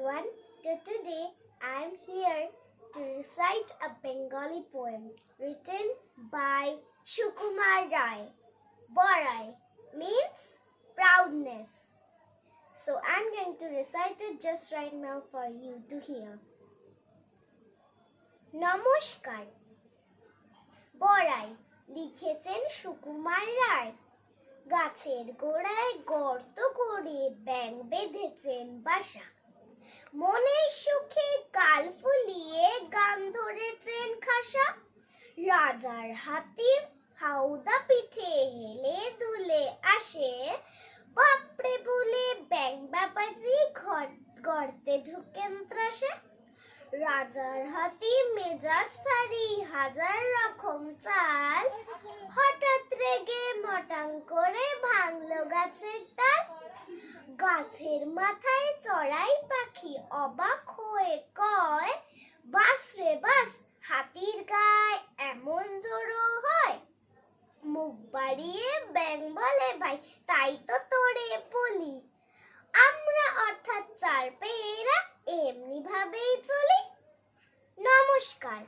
everyone. Today I am here to recite a Bengali poem written by Sukumar Rai. Borai means proudness. So I am going to recite it just right now for you to hear. নমস্কার। বড়াই লিখেছেন সুকুমার রায়। গাছের গোড়ায় গর্ত করে ব্যাঙ বেঁধেছেন বাসা। মনের সুখে গাল ফুলিয়ে গান ধরেছেন খাসা। রাজার হাতি হাউদা পিঠে হেলে দুলে আসে। বাপরে বলে ব্যাঙ বাবাজি গর্তে ঢুকেন ত্রাসে। রাজার হাতি মেজাজ ভারী হাজার রকম চাল। হঠাৎ রেগে মটাং করে ভাঙলো গাছের ডাল। গাছের মাথায় চড়াই পাখি অবাক হয়ে কয়, বাস রে বাস, হাতির গায়ে এমন জোরও হয়। মুখ বাড়িয়ে ব্যাঙ বলে, ভাই তাই তো তোরে বলি, আমরা অর্থাৎ চার পেয়েরা এমনি ভাবেই চলি। নমস্কার।